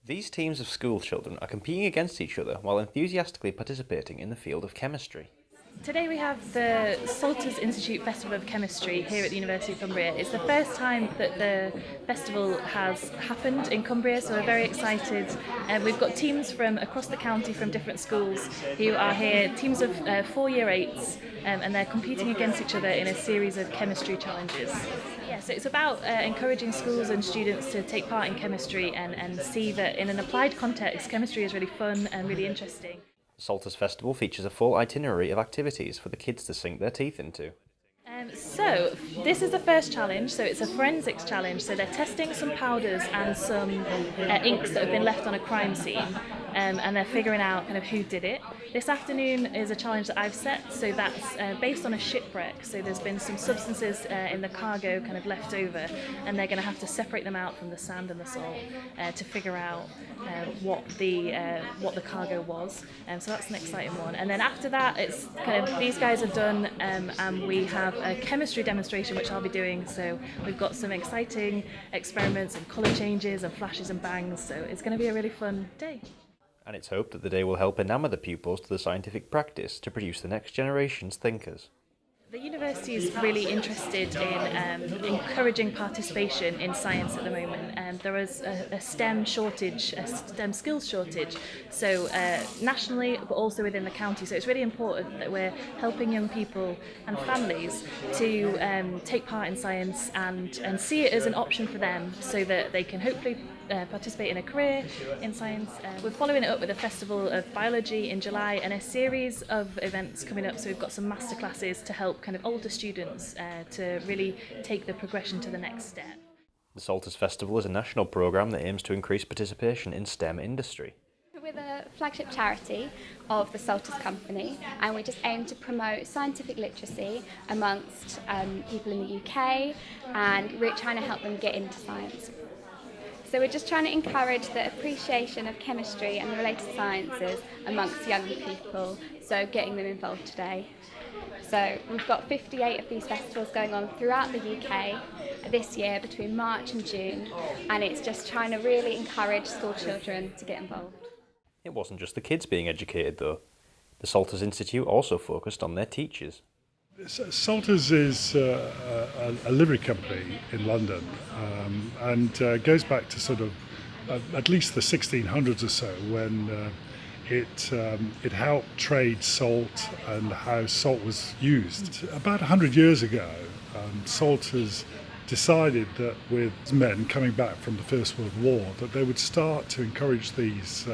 These teams of school children are competing against each other while enthusiastically participating in the field of chemistry. Today we have the Salters Institute Festival of Chemistry here at the University of Cumbria. It's the first time that the festival has happened in Cumbria, so we're very excited. We've got teams from across the county from different schools who are here, teams of 4 year 8s, and they're competing against each other in a series of chemistry challenges. Yeah, so it's about encouraging schools and students to take part in chemistry and see that in an applied context, chemistry is really fun and really interesting. Salters Festival features a full itinerary of activities for the kids to sink their teeth into. So this is the first challenge, so it's a forensics challenge, so they're testing some powders and some inks that have been left on a crime scene, and they're figuring out kind of who did it. This afternoon is a challenge that I've set, so that's based on a shipwreck, so there's been some substances in the cargo kind of left over, and they're going to have to separate them out from the sand and the salt to figure out what the cargo was, so that's an exciting one. And then after that, it's kind of these guys are done, and we have a chemistry demonstration which I'll be doing, so we've got some exciting experiments and colour changes and flashes and bangs, so it's going to be a really fun day. And it's hoped that the day will help enamour the pupils to the scientific practice to produce the next generation's thinkers. The university is really interested in encouraging participation in science at the moment. There is a STEM shortage, a STEM skills shortage, so nationally but also within the county. So it's really important that we're helping young people and families to take part in science and see it as an option for them so that they can hopefully participate in a career in science. We're following it up with a festival of biology in July and a series of events coming up, so we've got some masterclasses to help kind of older students to really take the progression to the next step. The Salters Festival is a national programme that aims to increase participation in STEM industry. We're the flagship charity of the Salters Company, and we just aim to promote scientific literacy amongst people in the UK, and we're trying to help them get into science. So we're just trying to encourage the appreciation of chemistry and the related sciences amongst young people, so getting them involved today. So we've got 58 of these festivals going on throughout the UK this year between March and June, and it's just trying to really encourage school children to get involved. It wasn't just the kids being educated though. The Salters Institute also focused on their teachers. Salters is a livery company in London, and goes back to sort of at least the 1600s or so, when it helped trade salt and how salt was used. About 100 years ago, Salters decided that with men coming back from the First World War, that they would start to encourage these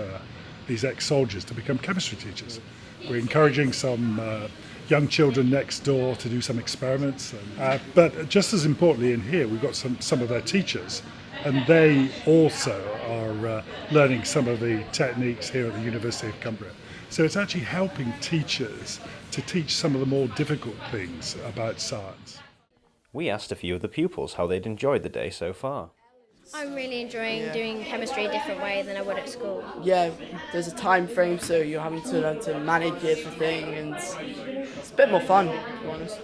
ex-soldiers to become chemistry teachers. We're encouraging some young children next door to do some experiments, but just as importantly in here we've got some of their teachers, and they also are learning some of the techniques here at the University of Cumbria. So it's actually helping teachers to teach some of the more difficult things about science. We asked a few of the pupils how they'd enjoyed the day so far. I'm really enjoying doing chemistry a different way than I would at school. Yeah, there's a time frame, so you're having to learn to manage everything, and it's a bit more fun, to be honest.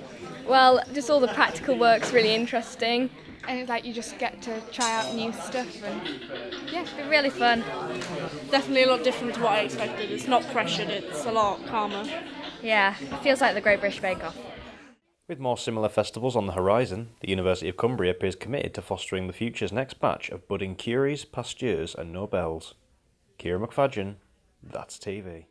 Well, just all the practical work's really interesting, and it's like you just get to try out new stuff, and yeah, it's been really fun. Definitely a lot different to what I expected. It's not pressured, it's a lot calmer. Yeah, it feels like the Great British Bake Off. With more similar festivals on the horizon, the University of Cumbria appears committed to fostering the future's next batch of budding Curies, Pasteurs and Nobels. Ciara McFadgen, That's TV.